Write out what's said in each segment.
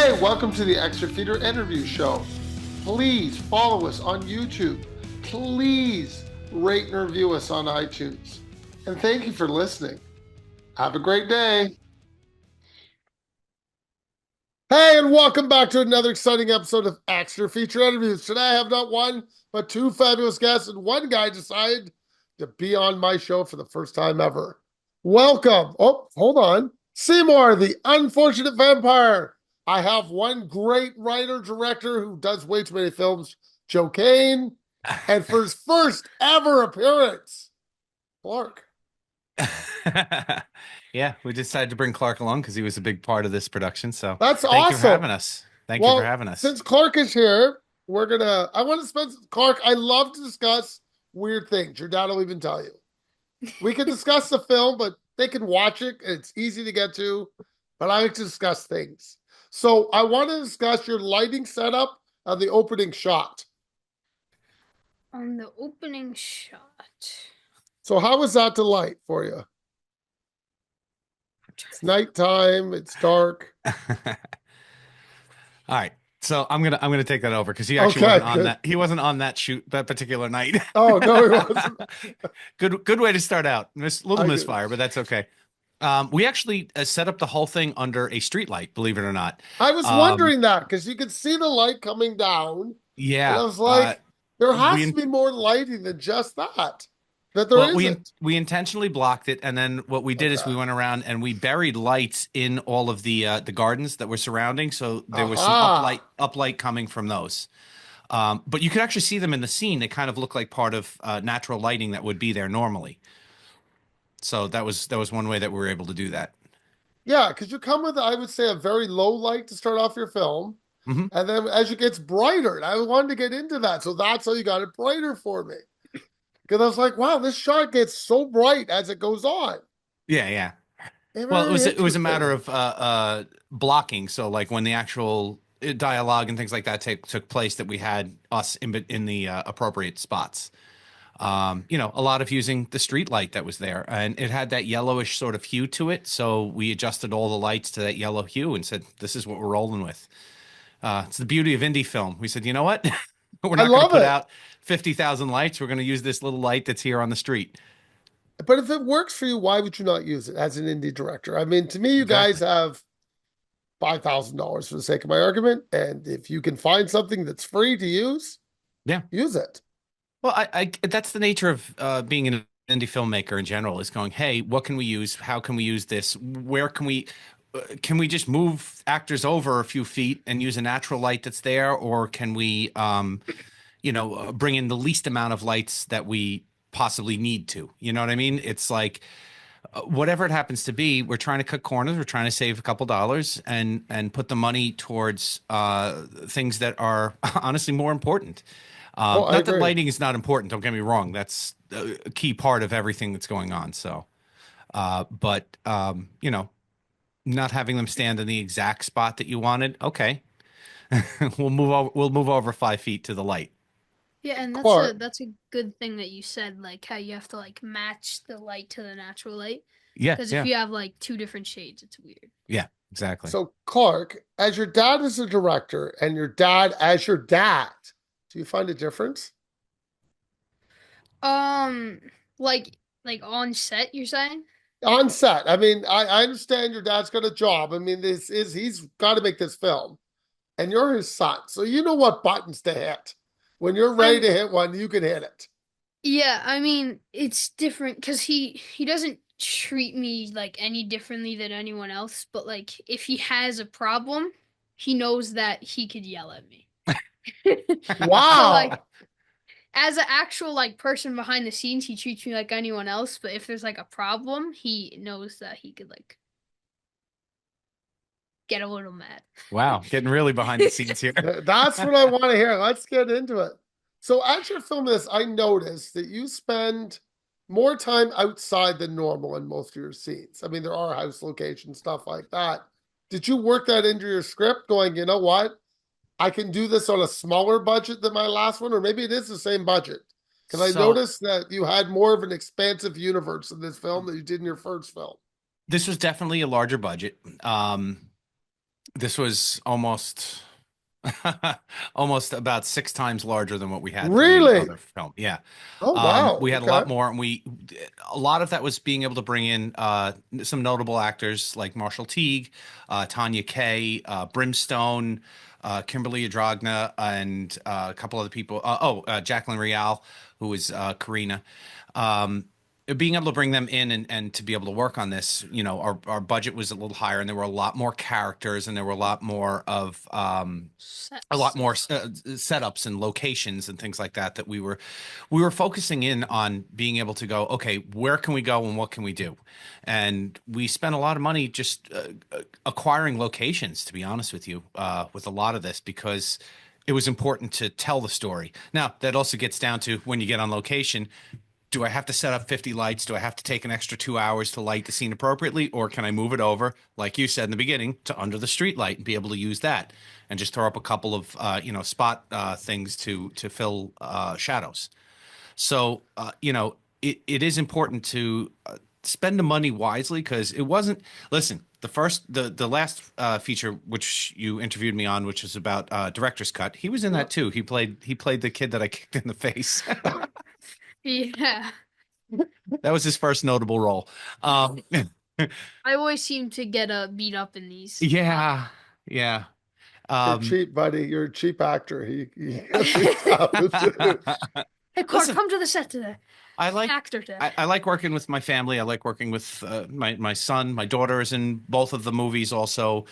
Hey, welcome to the Extra Feeder Interview Show. Please follow us on YouTube. Please rate and review us on iTunes. And thank you for listening. Have a great day. Hey, and welcome back to another exciting episode of Extra Feature Interviews. Today I have not one, but two fabulous guests, and one guy decided to be on my show for the first time ever. Welcome. Oh, hold on. Seymour, the Unfortunate Vampire. I have one great writer-director who does way too many films, Joe Kane. And for his first ever appearance, Clark. Yeah, we decided to bring Clark along because he was a big part of this production. So That's thank you for awesome. having us. Thank you for having us. Since Clark is here, I want to spend, Clark, I love to discuss weird things. Your dad will even tell you. We can discuss the film, but they can watch it. It's easy to get to, but I like to discuss things. So I want to discuss your lighting setup on the opening shot. On the opening shot. So how was that to light for you? It's nighttime. It's dark. All right. So I'm gonna take that over because he actually wasn't on that. He wasn't on that shoot that particular night. Oh no, he wasn't. Good way to start out. Little misfire, but that's okay. We actually set up the whole thing under a street light, believe it or not. I was wondering that because you could see the light coming down. Yeah. And I was like, there has to be more lighting than just that. We intentionally blocked it, and then what we did is we went around and we buried lights in all of the gardens that were surrounding, so there was some uplight coming from those. But you could actually see them in the scene. They kind of look like part of natural lighting that would be there normally. So that was one way that we were able to do that. Yeah, because you come with, I would say, a very low light to start off your film. Mm-hmm. And then as it gets brighter, and I wanted to get into that. So that's how you got it brighter for me. Because I was like, wow, this shot gets so bright as it goes on. Yeah. Well, it was a matter of blocking. So like when the actual dialogue and things like that took place, that we had us in the appropriate spots. A lot of using the street light that was there, and it had that yellowish sort of hue to it. So we adjusted all the lights to that yellow hue and said, this is what we're rolling with. It's the beauty of indie film. We said, you know what? We're not going to put out 50,000 lights. We're going to use this little light that's here on the street. But if it works for you, why would you not use it as an indie director? I mean, to me, you guys have $5,000 for the sake of my argument. And if you can find something that's free to use, use it. Well, I that's the nature of being an indie filmmaker in general, is going, hey, what can we use? How can we use this? Where can we just move actors over a few feet and use a natural light that's there? Or can we, bring in the least amount of lights that we possibly need to? You know what I mean? It's like, whatever it happens to be, we're trying to cut corners. We're trying to save a couple dollars and put the money towards things that are honestly more important. Not that lighting is not important. Don't get me wrong. That's a key part of everything that's going on. So, but not having them stand in the exact spot that you wanted. Okay. We'll move over 5 feet to the light. Yeah, and that's a good thing that you said, like how you have to like match the light to the natural light. Yeah. Because if you have like two different shades, it's weird. Yeah, exactly. So Clark, as your dad as a director and your dad as your dad, do you find a difference? Like on set, you're saying? On set. I mean, I understand your dad's got a job. I mean, he's got to make this film. And you're his son. So you know what buttons to hit. When you're ready to hit one, you can hit it. Yeah, I mean, it's different because he doesn't treat me like any differently than anyone else, but like if he has a problem, he knows that he could yell at me. Wow. So, like, as an actual like person behind the scenes, he treats me like anyone else, but if there's like a problem, he knows that he could like get a little mad. Wow, getting really behind the scenes here. That's what I want to hear. Let's get into it. So as you're filming this, I noticed that you spend more time outside than normal in most of your scenes. I mean, there are house locations, stuff like that. Did you work that into your script going, you know what? I can do this on a smaller budget than my last one, or maybe it is the same budget. Because I noticed that you had more of an expansive universe in this film than you did in your first film. This was definitely a larger budget. This was almost almost about 6 times larger than what we had for the Really? other film. Yeah. Oh, wow. We had a Okay. lot more, and a lot of that was being able to bring in some notable actors like Marshall Teague, Tanya Kaye, Brimstone, Kimberly Adragna, and a couple other people. Jacqueline Rial, who was Karina. Um, Being able to bring them in and to be able to work on this, our budget was a little higher, and there were a lot more characters, and there were a lot more of a lot Sets. more setups and locations and things like that we were focusing in on being able to go, okay, where can we go and what can we do? And we spent a lot of money just acquiring locations, to be honest with you, with a lot of this, because it was important to tell the story. Now, that also gets down to when you get on location, do I have to set up 50 lights? Do I have to take an extra 2 hours to light the scene appropriately? Or can I move it over, like you said in the beginning, to under the street light and be able to use that and just throw up a couple of, spot things to fill shadows? So, it is important to spend the money wisely, because it wasn't, listen, the last feature, which you interviewed me on, which is about director's cut. He was in that too. He played the kid that I kicked in the face. Yeah. That was his first notable role. Um, I always seem to get beat up in these. yeah, yeah. You're Um, cheap, buddy. You're a cheap actor. He gets these out. Hey, Clark, listen, come to the set today. I like Actor today. I like working with my family. I like working with my son. My daughter is in both of the movies. Also,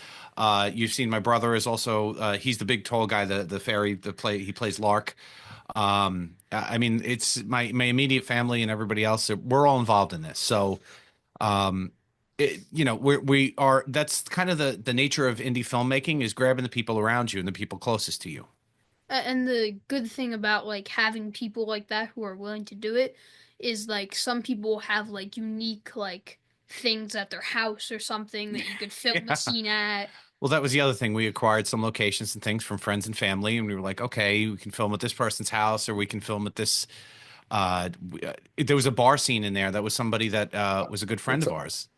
you've seen my brother is also. He's the big tall guy, the fairy. He plays Lark. I mean, it's my immediate family and everybody else. We're all involved in this. So, um, we are. That's kind of the nature of indie filmmaking, is grabbing the people around you and the people closest to you. And the good thing about like having people like that who are willing to do it is like some people have like unique like things at their house or something that you could film a Yeah. scene at. Well, that was the other thing. We acquired some locations and things from friends and family, and we were like, okay, we can film at this person's house, or we can film at this. There was a bar scene in there that was somebody that was a good friend It's of a- ours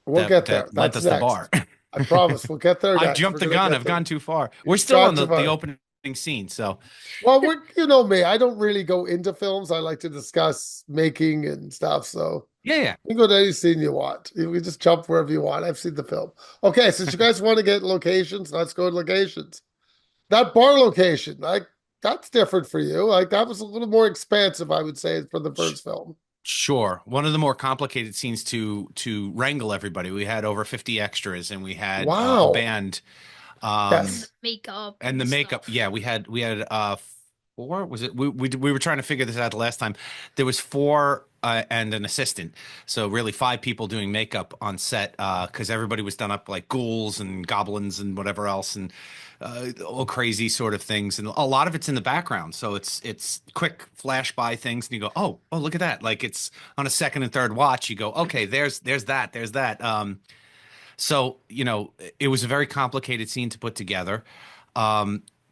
We'll that get there. that lent That's us the bar. next. I promise. We'll get there I've next. jumped We're the gonna gun. get I've there. gone too far. We're still Gone on too the far. opening scene, so Well, you know me. I don't really go into films. I like to discuss making and stuff. So yeah, yeah. you can go to any scene you want. You can just jump wherever you want. I've seen the film. Okay, since you guys want to get locations, let's go to locations. That bar location, like that's different for you. Like that was a little more expansive, I would say, for the first film. Sure. One of the more complicated scenes to wrangle everybody. We had over 50 extras, and we had a Wow. band. And the Yes. makeup And the makeup, stuff. yeah, we had four, was it? We were trying to figure this out the last time. There was four and an assistant, so really five people doing makeup on set, because everybody was done up like ghouls and goblins and whatever else, and all crazy sort of things, and a lot of it's in the background, so it's quick flash by things, and you go, oh, look at that, like it's on a second and third watch, you go, okay, there's that. So, it was a very complicated scene to put together.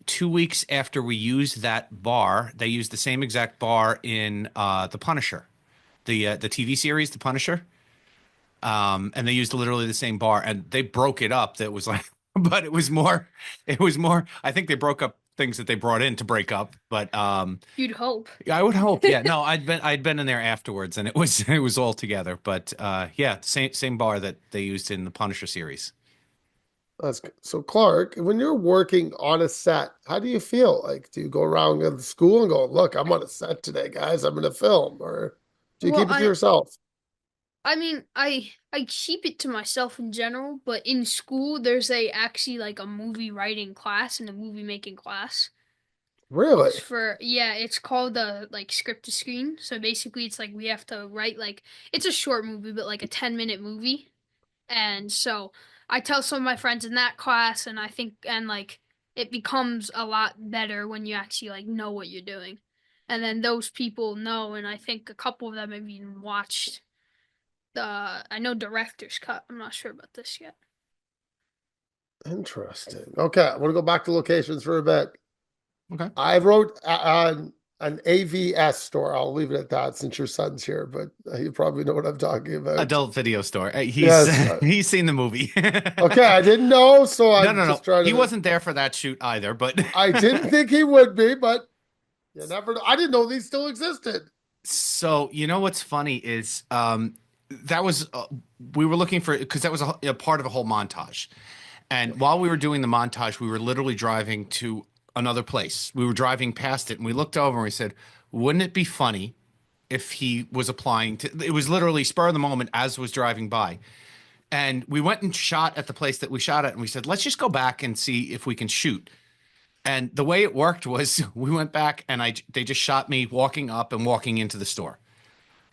2 weeks after we used that bar, they used the same exact bar in The Punisher, the TV series, The Punisher. And they used literally the same bar, and they broke it up. That was like, but it was more. I think they broke up things that they brought in to break up, but You'd hope. I would hope. Yeah, no, I'd been in there afterwards, and it was all together. But yeah, same bar that they used in the Punisher series. That's good. So, Clark, when you're working on a set, how do you feel? Like, do you go around the school and go, "Look, I'm on a set today, guys. I'm in a film," or do you Well, keep it to yourself? I mean, I keep it to myself in general, but in school there's actually like a movie writing class and a movie making class. Really? It's called like script to screen. So basically it's like we have to write like it's a short movie, but like a 10-minute movie. And so I tell some of my friends in that class, and I think and like it becomes a lot better when you actually like know what you're doing. And then those people know, and I think a couple of them have even watched I know director's cut. I'm not sure about this yet. Interesting. Okay, I want to go back to locations for a bit. Okay. I wrote on an AVS store. I'll leave it at that since your son's here, but you probably know what I'm talking about. Adult video store. He's Yes. he's seen the movie. Okay, I didn't know, so No, I'm no, just no. trying He to. wasn't there for that shoot either, but I didn't think he would be, but you never know. I didn't know these still existed. so you know what's funny is that was we were looking for because that was a part of a whole montage. And while we were doing the montage, we were literally driving to another place. We were driving past it and we looked over and we said, wouldn't it be funny if he was applying to, it was literally spur of the moment as was driving by. And we went and shot at the place that we shot at and we said, let's just go back and see if we can shoot. And the way it worked was we went back and they just shot me walking up and walking into the store.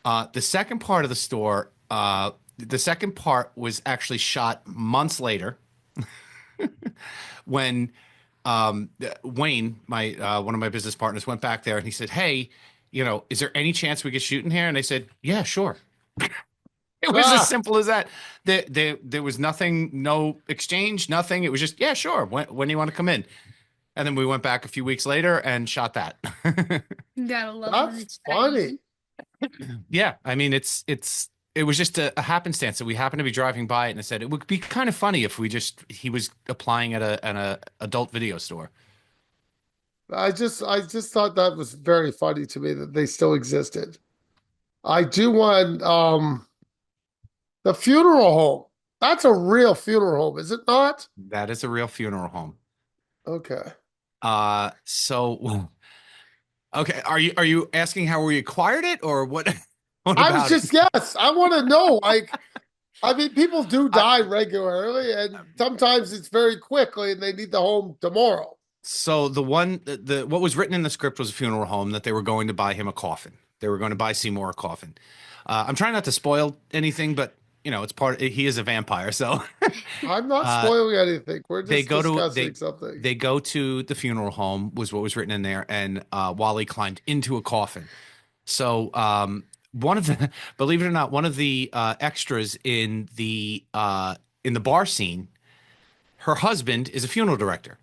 The second part of the store, the second part was actually shot months later when Wayne, my one of my business partners, went back there and he said, "Hey, is there any chance we could shoot in here?" And they said, "Yeah, sure." It was as simple as that. There was nothing, no exchange, nothing. It was just, "Yeah, sure. When do you want to come in?" And then we went back a few weeks later and shot that. You gotta love when That's it's that funny. easy. Yeah, I mean, it was just a happenstance that we happened to be driving by it and it said it would be kind of funny if he was applying at a adult video store. I just thought that was very funny to me that they still existed. I do want the funeral home. That's a real funeral home, is it not? That is a real funeral home. Okay. So okay, are you asking how we acquired it or what? What I was about it? just yes. I want to know. Like, I mean, people do die regularly, and sometimes it's very quickly, and they need the home tomorrow. So what was written in the script was a funeral home that they were going to buy him a coffin. They were going to buy Seymour a coffin. I'm trying not to spoil anything, but it's he is a vampire, so I'm not spoiling anything. We're just discussing something. they go to the funeral home was what was written in there, and Wally climbed into a coffin. So one of the believe it or not, one of the extras in the bar scene, her husband is a funeral director.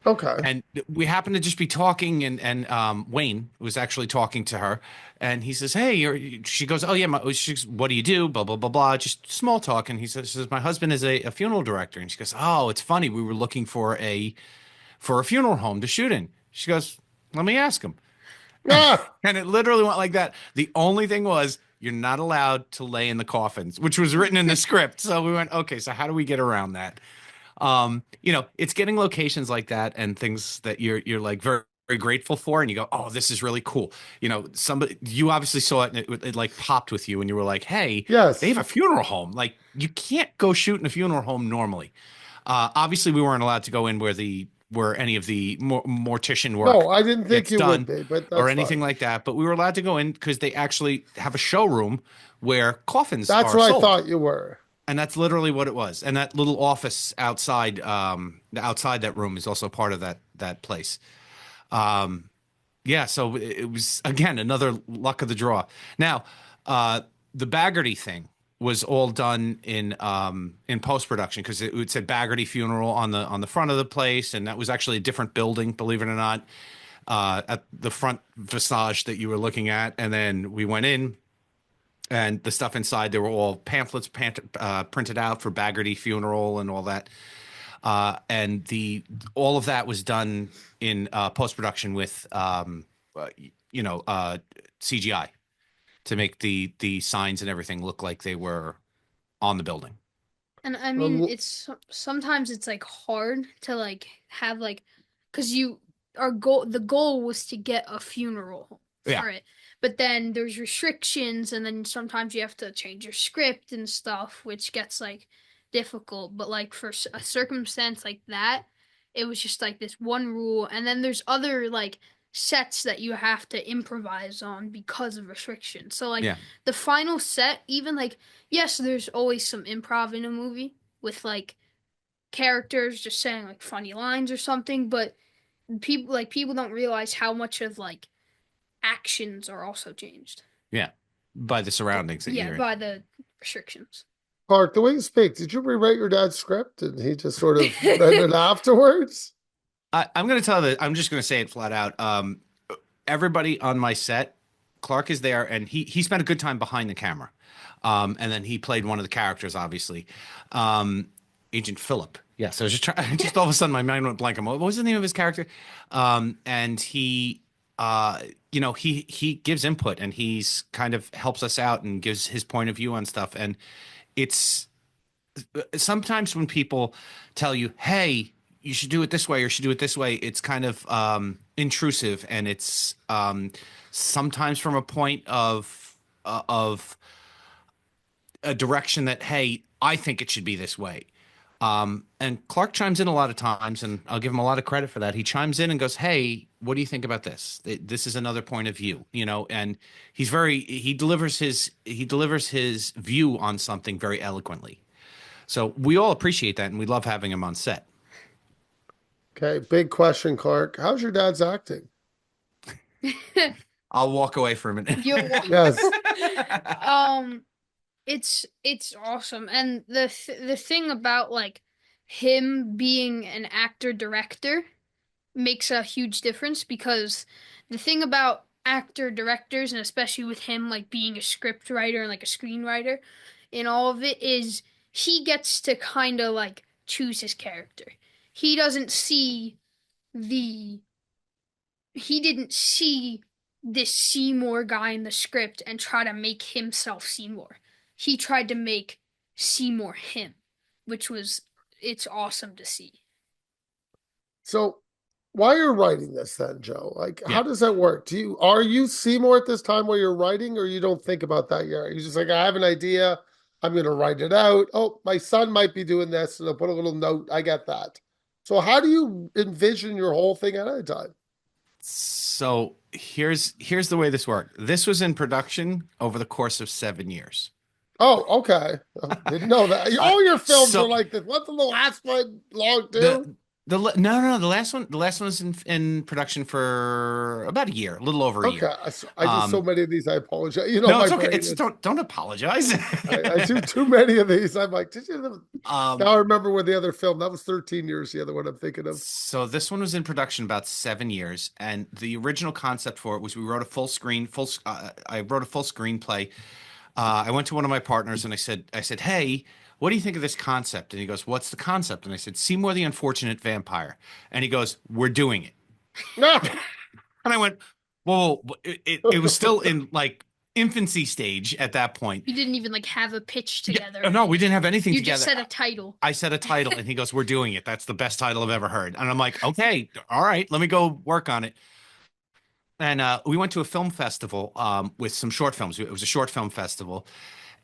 Okay. And we happened to just be talking, and Wayne was actually talking to her, and he says, "Hey," she goes, "Oh yeah, what do you do?" Blah blah blah blah, just small talk. And he says, "My husband is a funeral director." And she goes, "Oh, it's funny. We were looking for a funeral home to shoot in." She goes, "Let me ask him." Ah, And it literally went like that. The only thing was, you're not allowed to lay in the coffins, which was written in the script. So we went, okay, so how do we get around that? It's getting locations like that and things that you're like very, very grateful for, and you go, oh, this is really cool. You obviously saw it and it like popped with you, and you were like, hey, yes. they have a funeral home. Like, you can't go shoot in a funeral home normally. Obviously, we weren't allowed to go in where any of the mortician work. No, I didn't think gets you done would be, but that's or anything fine. like that. But we were allowed to go in because they actually have a showroom where coffins That's are what sold. I thought you were. And that's literally what it was. And that little office outside, outside that room is also part of that place. Yeah, so it was again another luck of the draw. Now, the Baggerty thing was all done in post production because it said Baggerty Funeral on the front of the place, and that was actually a different building, believe it or not, at the front visage that you were looking at. And then we went in. And the stuff inside, there were all pamphlets printed out for Baggerty Funeral and all that. And all of that was done in post production with CGI to make the signs and everything look like they were on the building. And I mean, it's sometimes it's like hard to like have like, because the goal was to get a funeral for it. But then there's restrictions, and then sometimes you have to change your script and stuff, which gets like difficult. But like for a circumstance like that, it was just like this one rule, and then there's other like sets that you have to improvise on because of restrictions. So like the final set, even like yes, there's always some improv in a movie with like characters just saying like funny lines or something, but people don't realize how much of like actions are also changed. Yeah, by the surroundings. By the restrictions. Clark, the way you speak, did you rewrite your dad's script and he just sort of read it afterwards? I'm going to tell that I'm just going to say it flat out. everybody on my set, Clark is there, and he spent a good time behind the camera, and then he played one of the characters, obviously, um, Agent Philip. Yeah, so I was just trying, just all of a sudden my mind went blank. What was the name of his character? And he, uh, he gives input and he's kind of helps us out and gives his point of view on stuff. And it's sometimes when people tell you, "Hey, you should do it this way or you should do it this way," it's kind of intrusive, and it's sometimes from a point of a direction that, "Hey, I think it should be this way." And Clark chimes in a lot of times, and I'll give him a lot of credit for that. He chimes in and goes, "Hey, what do you think about this? This is another point of view, and he delivers his view on something very eloquently. So we all appreciate that, and we love having him on set. Okay, big question, Clark. How's your dad's acting? I'll walk away for a minute. You'll Yes. It's awesome. And the thing about like him being an actor director makes a huge difference, because the thing about actor directors, and especially with him like being a script writer and like a screenwriter and all of it, is he gets to kind of like choose his character. He doesn't see the he didn't see this Seymour guy in the script and try to make himself Seymour. He tried to make Seymour him, which was it's awesome to see. So while you're writing this then, Joe, like Yeah. how does that work? Are you Seymour at this time while you're writing, or you don't think about that yet? You're just like, I have an idea, I'm gonna write it out. Oh, my son might be doing this, and I'll put a little note. I get that. So how do you envision your whole thing at a time? So here's the way this worked. This was in production over the course of 7 years. Oh, okay. Didn't know that. All your films so- are like this. What's the last one long too? No, the last one was in production for about a year, a little over a Okay, year. I do so many of these. I apologize. You know, No, my it's okay. brain It's is- don't apologize. I do too many of these. I'm like, did you? Um, Now I remember when the other film that was 13 years. The other one I'm thinking of. So this one was in production about 7 years, and the original concept for it was we wrote a I wrote a full screenplay. I went to one of my partners and I said, "Hey, what do you think of this concept?" And he goes, "What's the concept?" And I said, "Seymour the Unfortunate Vampire." And he goes, "We're doing it." And I went, "Well, it was still in like infancy stage at that point." You didn't even like have a pitch together. No, we didn't have anything You together. just said a title. I said a title, and he goes, "We're doing it. That's the best title I've ever heard." And I'm like, "Okay, all right, let me go work on it." And we went to a film festival with some short films. It was a short film festival.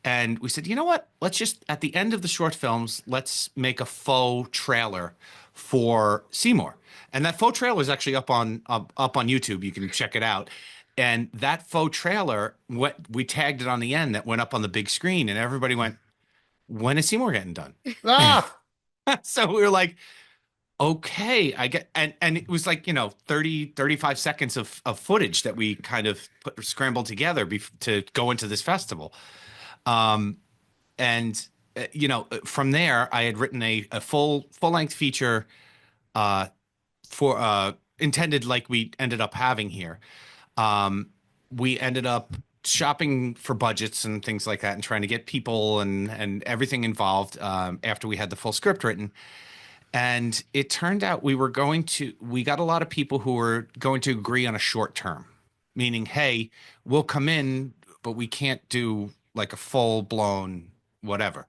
And we said, "You know what? Let's just, at the end of the short films, let's make a faux trailer for Seymour." And that faux trailer is actually up on YouTube. You can check it out. And that faux trailer, we tagged it on the end that went up on the big screen, and everybody went, "When is Seymour getting done?" Ah, So we were like, "Okay, I get," and it was like, 35 seconds of footage that we kind of scrambled together to go into this festival. And from there I had written a full length feature for intended like we ended up having here. We ended up shopping for budgets and things like that and trying to get people and everything involved after we had the full script written. And it turned out we got a lot of people who were going to agree on a short term, meaning, "Hey, we'll come in, but we can't do like a full blown whatever."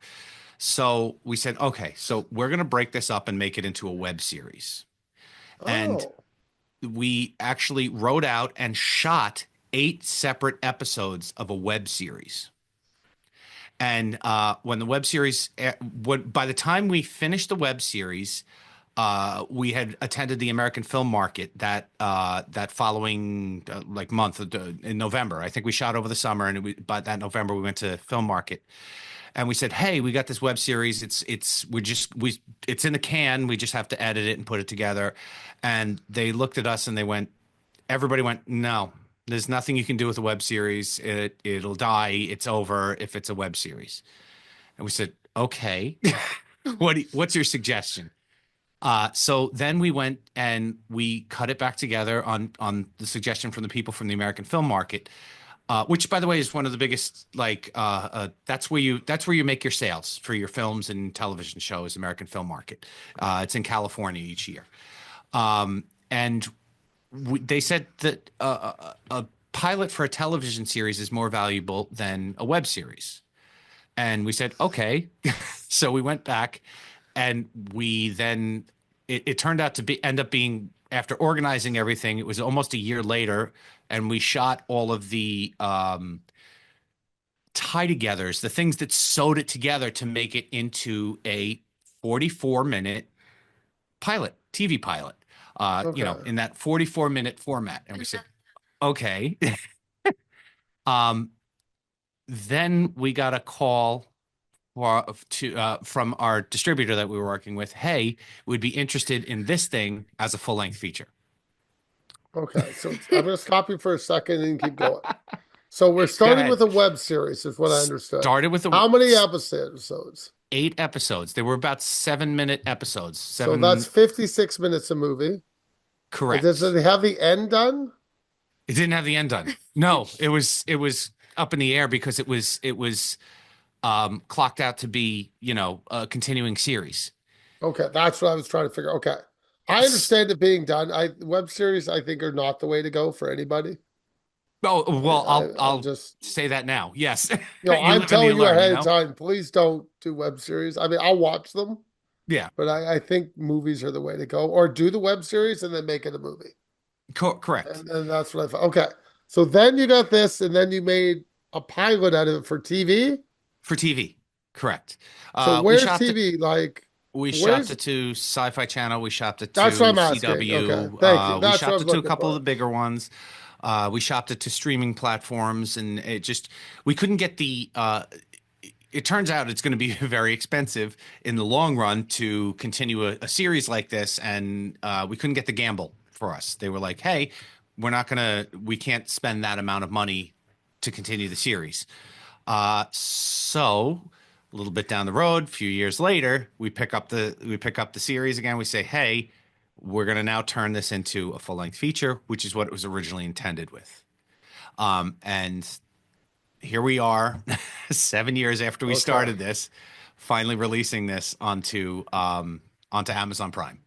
So we said, "Okay, so we're going to break this up and make it into a web series." And oh, we actually wrote out and shot 8 separate episodes of a web series. And when the web series, by the time we finished the web series, we had attended the American Film Market that following like month in November. I think we shot over the summer, and by that November we went to Film Market, and we said, "Hey, we got this web series. It's in the can. We just have to edit it and put it together." And they looked at us and everybody went, "No. There's nothing you can do with a web series. It'll die. It's over if it's a web series." And we said, "Okay, what's your suggestion?" So then we went and we cut it back together on the suggestion from the people from the American film market, which by the way is one of the biggest that's where you make your sales for your films and television shows, American Film Market. It's in California each year. And they said that a pilot for a television series is more valuable than a web series. And we said, okay. So we went back and we then it turned out to end up being, after organizing everything, it was almost a year later, and we shot all of the tie-togethers, the things that sewed it together to make it into a 44-minute pilot, TV pilot, Okay. in that 44-minute format. And we said, okay. Um, then we got a call from our distributor that we were working with. Hey, we'd be interested in this thing as a full-length feature. Okay. So I'm going to stop you for a second and keep going. So we're starting ahead. with a web series, is what I understood. Started with How many episodes? 8 episodes. They were about 7-minute episodes. So that's 56 minutes a movie. Correct. Does it have the end done? It didn't have the end done. No, it was up in the air because it was clocked out to be, a continuing series. Okay, that's what I was trying to figure. Okay. I understand it being done. Web series, I think, are not the way to go for anybody. Oh, well, I'll just say that now. Yes. I'm telling you ahead of time, please don't do web series. I mean, I'll watch them. Yeah. But I think movies are the way to go, or do the web series and then make it a movie. Correct. And that's what I thought. Okay. So then you got this, and then you made a pilot out of it for TV? For TV. Correct. So where's TV? We shopped it to Sci-Fi Channel. We shopped it to That's what I'm asking. CW. Okay. Thank you. We shopped it to a couple of the bigger ones. We shopped it to streaming platforms, and we couldn't get it turns out it's going to be very expensive in the long run to continue a series like this, and we couldn't get the gamble for us. They were like, hey, we can't spend that amount of money to continue the series. So a little bit down the road, a few years later, we pick up the series again. We say, hey, we're going to now turn this into a full-length feature, which is what it was originally intended with. And here we are, 7 years after we started this, finally releasing this onto Amazon Prime.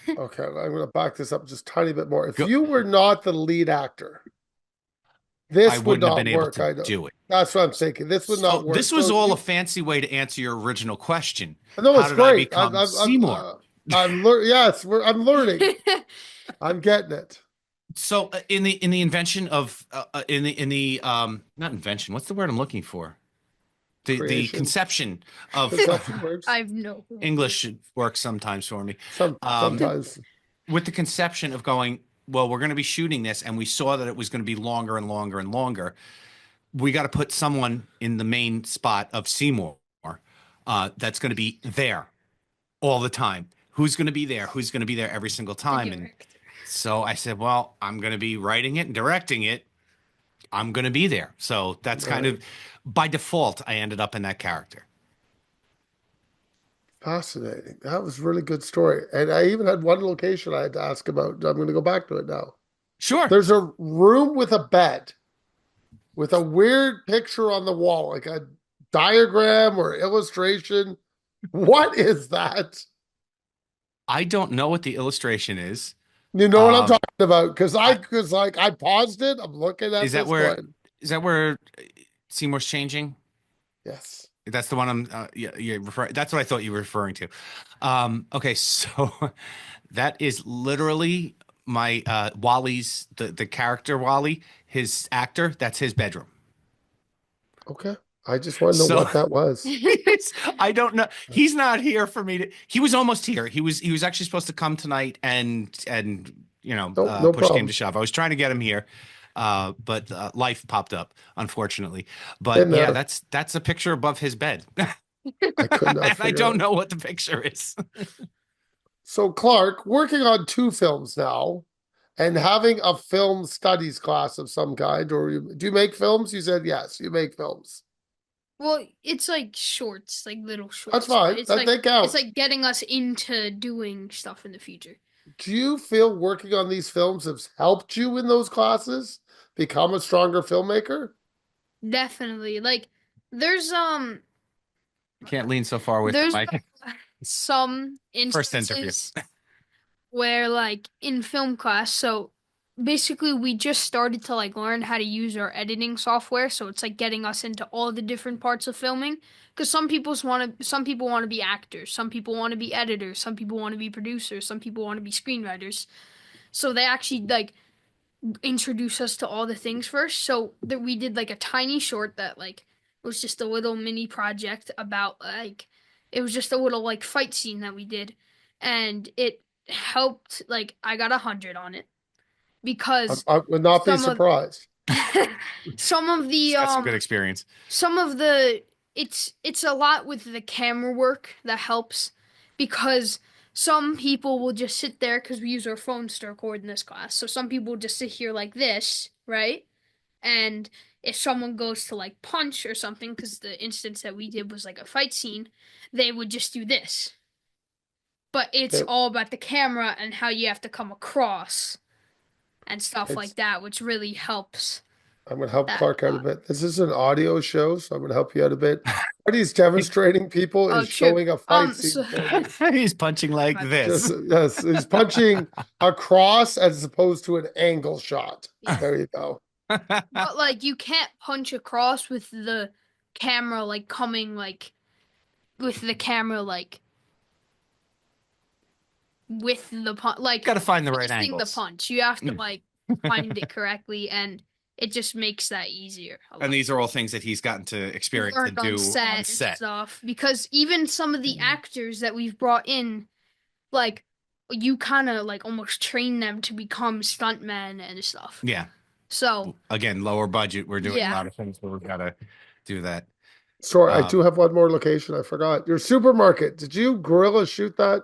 Okay, I'm going to back this up just a tiny bit more. If you were not the lead actor, this would not have been work. Able to do it. That's what I'm thinking. This would not work. This was all a fancy way to answer your original question. No, it's great. Seymour? I'm learning. Yes, I'm learning. I'm getting it. So in the invention of not invention. What's the word I'm looking for? The conception of I've no English works sometimes for me. Sometimes with the conception of going, well, we're going to be shooting this, and we saw that it was going to be longer and longer and longer. We got to put someone in the main spot of Seymour that's going to be there all the time. Who's going to be there? Who's going to be there every single time? And so I said, well, I'm going to be writing it and directing it. I'm going to be there. So that's kind of by default, I ended up in that character. Fascinating. That was a really good story. And I even had one location I had to ask about. I'm going to go back to it now. Sure. There's a room with a bed with a weird picture on the wall, like a diagram or illustration. What is that? I don't know what the illustration is. You know what I'm talking about? Because I paused it. I'm looking at. Is that where Seymour's changing? Yes. That's the one I'm. That's what I thought you were referring to. Okay, so that is literally my Wally's the character Wally, his actor. That's his bedroom. Okay. I just want to know what that was. I don't know. He's not here for me to. He was almost here. He was actually supposed to come tonight, and push came to shove. I was trying to get him here, but life popped up, unfortunately. But yeah, that's a picture above his bed. I don't know what the picture is. So Clark, working on 2 films now, and having a film studies class of some kind, or do you make films? You said yes, you make films. Well, it's like shorts, like little That's shorts. fine. It's That like they it's count. like getting us into doing stuff in the future. Do you feel working on these films has helped you in those classes become a stronger filmmaker? Definitely. Like there's You can't lean so far with the there's mic. some First interview. instances where like in film class, so basically we just started to like learn how to use our editing software, so it's like getting us into all the different parts of filming because some people want to be actors, some people want to be editors, some people want to be producers, some people want to be screenwriters. So they actually like introduce us to all the things first. So that we did like a tiny short that like was just a little mini project about like it was just a little like fight scene that we did, and it helped. Like I got 100 on it because I would not be some of surprised. some of He's the got some good experience. some of the it's a lot with the camera work that helps because some people will just sit there because we use our phones to record in this class. So some people will just sit here like this, right? And if someone goes to like punch or something, because the instance that we did was like a fight scene, they would just do this. But it's It- all about the camera and how you have to come across and stuff It's like that, which really helps I'm gonna help that Clark a out a lot. bit. This is an audio show, so I'm gonna help you out a bit. What he's demonstrating people Oh, is sure. showing a fight So scene for you. He's punching like My this. Yes, he's punching across as opposed to an angle shot. Yeah. There you go. But like you can't punch across with the camera like coming like with the camera like with the punch like Got to find the right facing the angles. punch. You have to like find it correctly, and it just makes that easier. And these are all things that he's gotten to experience and learned do on set on and set. stuff because even some of the actors that we've brought in, like you kind of like almost train them to become stuntmen and stuff. Yeah. So Again, lower budget. We're doing a Yeah. lot of things where we've got to do that. Sorry, I do have one more location. I forgot. Your supermarket. Did you guerrilla shoot that?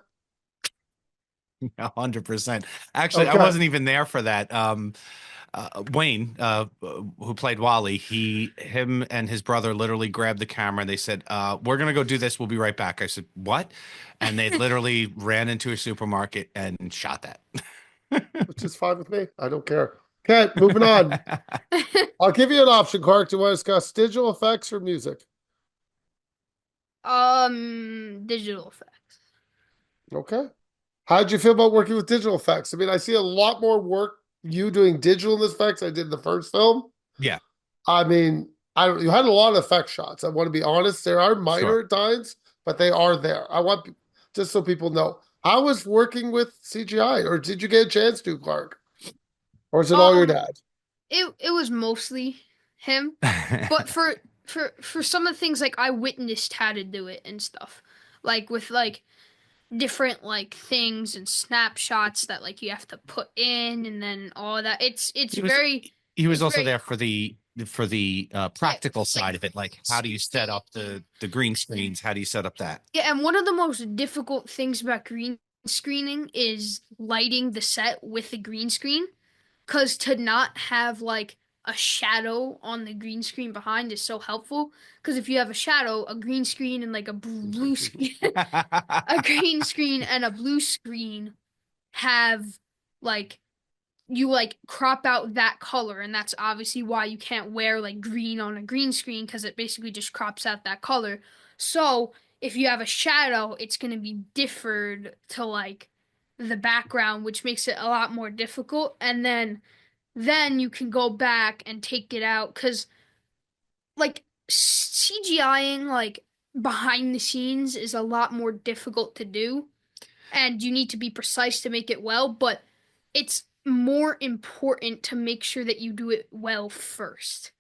100%. Actually, I Okay. wasn't even there for that. Wayne, who played Wally, him and his brother literally grabbed the camera and they said, we're going to go do this. We'll be right back. I said, what? And they literally ran into a supermarket and shot that. Which is fine with me. I don't care. Okay, moving on. I'll give you an option, Clark. Do you want to discuss digital effects or music? digital effects. Okay. How'd you feel about working with digital effects? I mean, I see a lot more work you doing digital in this effects I did in the first film. Yeah. I mean, you had a lot of effect shots. I want to be honest. There are minor at times, but they are there. I want just so people know. How was working with CGI, or did you get a chance to, Clark? Or is it all your dad? It was mostly him, but for some of the things like I witnessed how to do it and stuff, like with like different like things and snapshots that like you have to put in and then all that. It's He was- very He was It's also very- there for the practical like- side of it. Like, how do you set up the green screens? How do you set up that? Yeah, and one of the most difficult things about green screening is lighting the set with the green screen. Because to not have like a shadow on the green screen behind is so helpful. Because if you have a shadow, a green screen, and like a blue screen, a green screen and a blue screen have like you like crop out that color, and that's obviously why you can't wear like green on a green screen because it basically just crops out that color. So if you have a shadow, it's gonna be differed to like the background, which makes it a lot more difficult. And then you can go back and take it out because like CGIing like behind the scenes is a lot more difficult to do, and you need to be precise to make it well, but it's more important to make sure that you do it well first.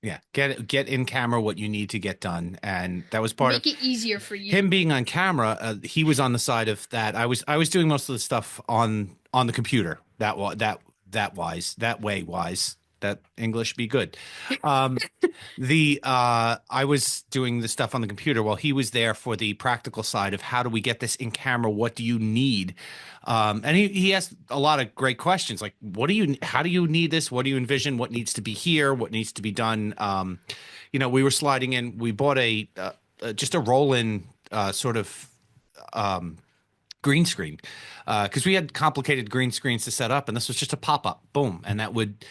Yeah, get in camera what you need to get done, and that was part Make it easier for you. him being on camera. He was on the side of that. I was doing most of the stuff on the computer. That way wise. That English be good. Um, I was doing the stuff on the computer while he was there for the practical side of how do we get this in camera? What do you need? And he asked a lot of great questions like, how do you need this? What do you envision? What needs to be here? What needs to be done? We were sliding in, we bought just a roll-in sort of green screen because we had complicated green screens to set up, and this was just a pop-up, boom, and that would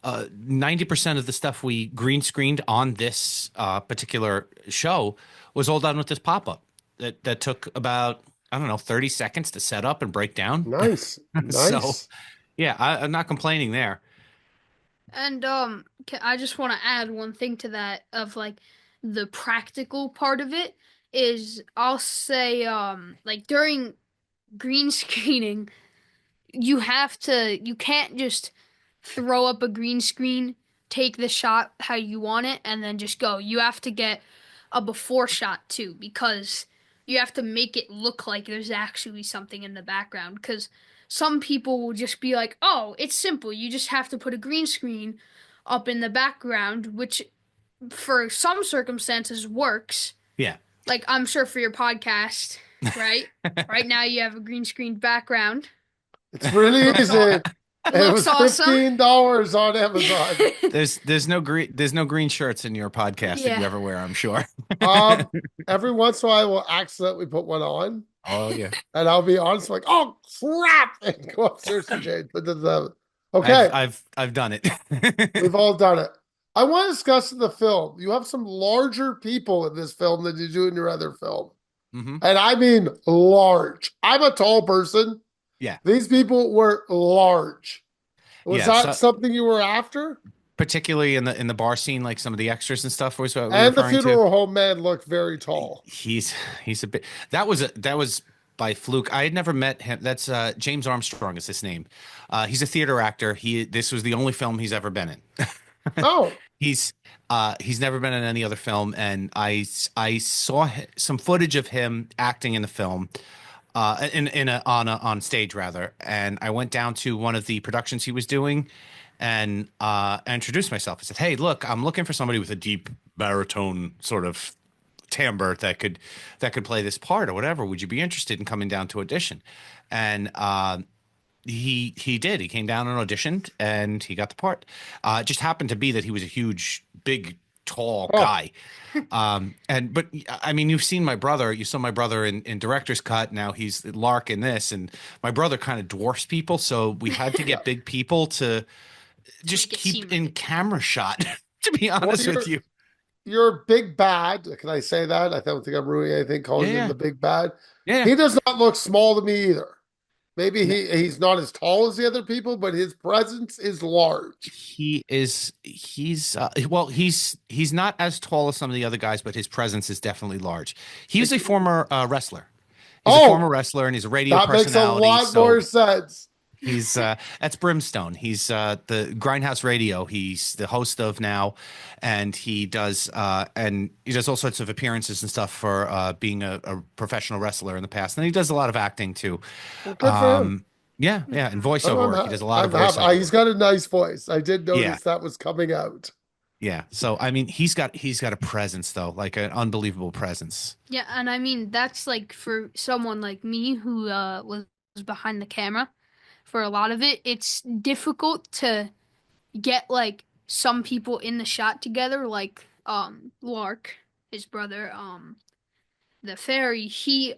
90% of the stuff we green screened on this particular show was all done with this pop-up that took about, I don't know, 30 seconds to set up and break down. Nice. So Nice. yeah, I'm not complaining there. And I just want to add one thing to that of like the practical part of it is I'll say like during green screening you can't just throw up a green screen, take the shot how you want it and then just go. You have to get a before shot too because you have to make it look like there's actually something in the background because some people will just be like, "Oh, it's simple. You just have to put a green screen up in the background," which for some circumstances works. Yeah. Like I'm sure for your podcast, right? Right now you have a green screen background. It's really easy. It It looks was awesome. $15 on Amazon. There's no green shirts in your podcast that you Yeah. ever wear, I'm sure. Every once in a while I will accidentally put one on, Oh yeah. and I'll be honest, like, oh crap, and go upstairs to change. Okay, I've done it. we've all done it. I want to discuss the film. You have some larger people in this film than you do in your other film. Mhm. And I mean large. I'm a tall person. Yeah. These people were large. Was Yeah, that so- something you were after? Particularly in the bar scene, like some of the extras and stuff was what we were And the referring to. funeral home man looked very tall. He's a bit. That was by fluke. I had never met him. That's James Armstrong is his name. He's a theater actor. This was the only film he's ever been in. Oh, He's never been in any other film, and I saw some footage of him acting in the film, on stage rather, and I went down to one of the productions he was doing, and introduced myself. I said, "Hey, look, I'm looking for somebody with a deep baritone sort of timbre that could play this part or whatever. Would you be interested in coming down to audition?" And he did. He came down and auditioned, and he got the part. It just happened to be that he was a huge, big, tall guy. But I mean, you've seen my brother. You saw my brother in director's cut. Now he's Lark in this, and my brother kind of dwarfs people, so we had to get big people to just Make it keep seem in like camera shot. To be honest with you, you're a big bad. Can I say that? I don't think I'm ruining anything calling him Yeah. the big bad. yeah. He does not look small to me either. Maybe he's not as tall as the other people, but his presence is large. He's well, he's not as tall as some of the other guys, but his presence is definitely large. He was a former wrestler. He's a former wrestler, and he's a radio That makes a personality. lot more sense. He's that's Brimstone. He's the Grindhouse Radio. He's the host of now, and he does all sorts of appearances and stuff for being a professional wrestler in the past. And he does a lot of acting too. Well, good for him. Yeah, and voiceover work. He does a lot of voiceover. He's got a nice voice. I did notice Yeah. that was coming out. Yeah. So I mean, he's got a presence though, like an unbelievable presence. Yeah, and I mean that's like for someone like me who was behind the camera for a lot of it, it's difficult to get like some people in the shot together, like Lark, his brother, the fairy. He's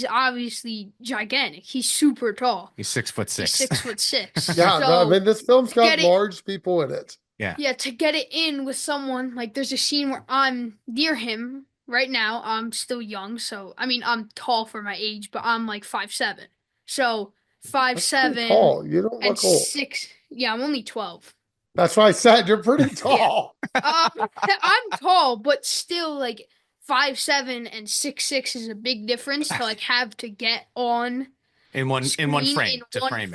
obviously gigantic. He's super tall. He's 6'6". He's 6'6". Yeah, So, no, I mean, this film's got get it- large people in it. yeah, to get it in with someone, like there's a scene where I'm near him right now. I'm still young, so I mean I'm tall for my age, but I'm like 5'7". So That's pretty 5'7" tall. You don't and look old. 6. Yeah, I'm only 12. That's why I said you're pretty tall. I'm tall, but still like 5'7" and 6'6" is a big difference to like have to get on in one frame to frame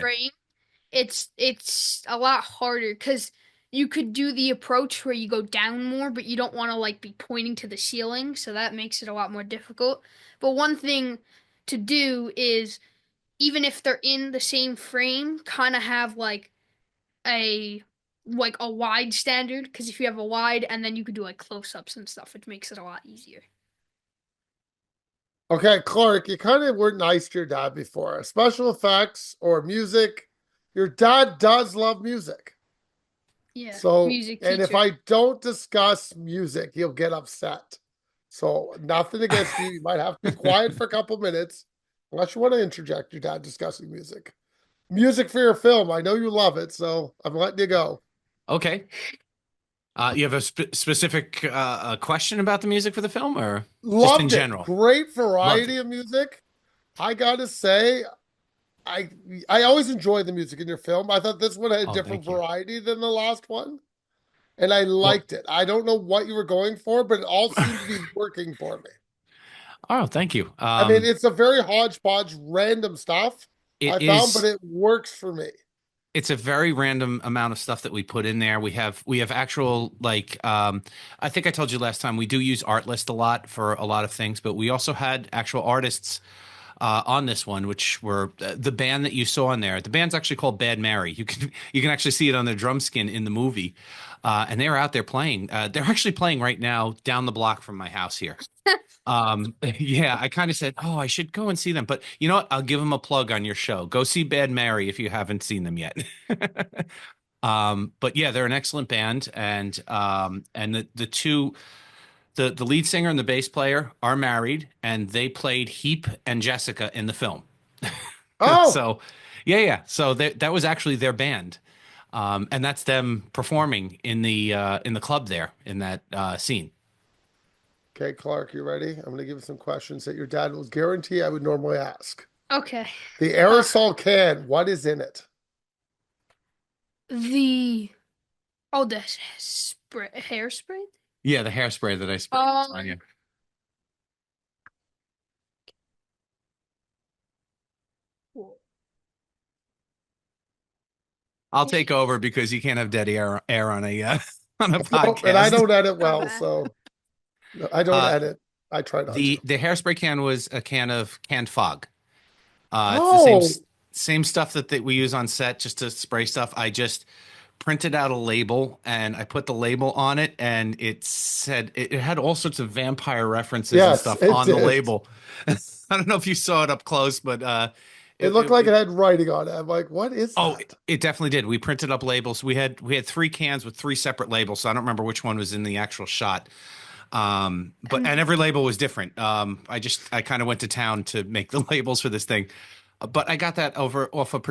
it. It's a lot harder because you could do the approach where you go down more, but you don't want to like be pointing to the ceiling, so that makes it a lot more difficult. But one thing to do is even if they're in the same frame, kind of have like a like a wide standard because if you have a wide and then you could do like close-ups and stuff, it makes it a lot easier. Okay, Clark, you kind of were nice to your dad before. Special effects or music. Your dad does love music. Yeah, So, music and if teacher. I don't discuss music, he'll get upset. So, nothing against you. You might have to be quiet for a couple minutes, unless you want to interject your dad discussing music. Music for your film. I know you love it, so I'm letting you go. Okay. You have a specific question about the music for the film, or just in Loved it. general? Great Loved variety it. of music. I gotta say, I I always enjoy the music in your film. I thought this one had a Oh, different thank you. variety than the last one, and I Well, liked it. I don't know what you were going for, but it all seemed to be working for me. oh, thank you. I mean, it's a very hodgepodge, random stuff It I found, but is. it works for me. It's a very random amount of stuff that we put in there. We have actual like I think I told you last time we do use Artlist a lot for a lot of things, but we also had actual artists on this one, which were the band that you saw in there. The band's actually called Bad Mary. You can actually see it on their drum skin in the movie, and they were out there playing. They're actually playing right now down the block from my house here. Yeah, I kind of said, oh, I should go and see them, but you know what? I'll give them a plug on your show. Go see Bad Mary if you haven't seen them yet. But yeah, they're an excellent band, and the lead singer and the bass player are married, and they played Heap and Jessica in the film. Oh, So, yeah, yeah. So that was actually their band, and that's them performing in the club there in that scene. okay, Clark, you ready? I'm going to give you some questions that your dad will guarantee I would normally ask. Okay. The Uh, aerosol can, what is in it? the the spray hairspray. Yeah, the hairspray that I sprayed on Um, you. I'll take over because you can't have dead air on a on a No, and I podcast. don't edit my well, bad. so no, I don't Uh, edit. I try not to. the hairspray can was a can of canned fog. It's the Oh, same stuff that we use on set just to spray stuff. I just printed out a label and I put the label on it, and it said it had all sorts of vampire references and yes, stuff it on the did. label. I don't know if you saw it up close, but It it, looked it, like it it had writing on it. I'm like, what is oh, that? it definitely did. We printed up labels. We had three cans with three separate labels, so I don't remember which one was in the actual shot. But And and every label was different. I kind of went to town to make the labels for this thing. But I got that over off of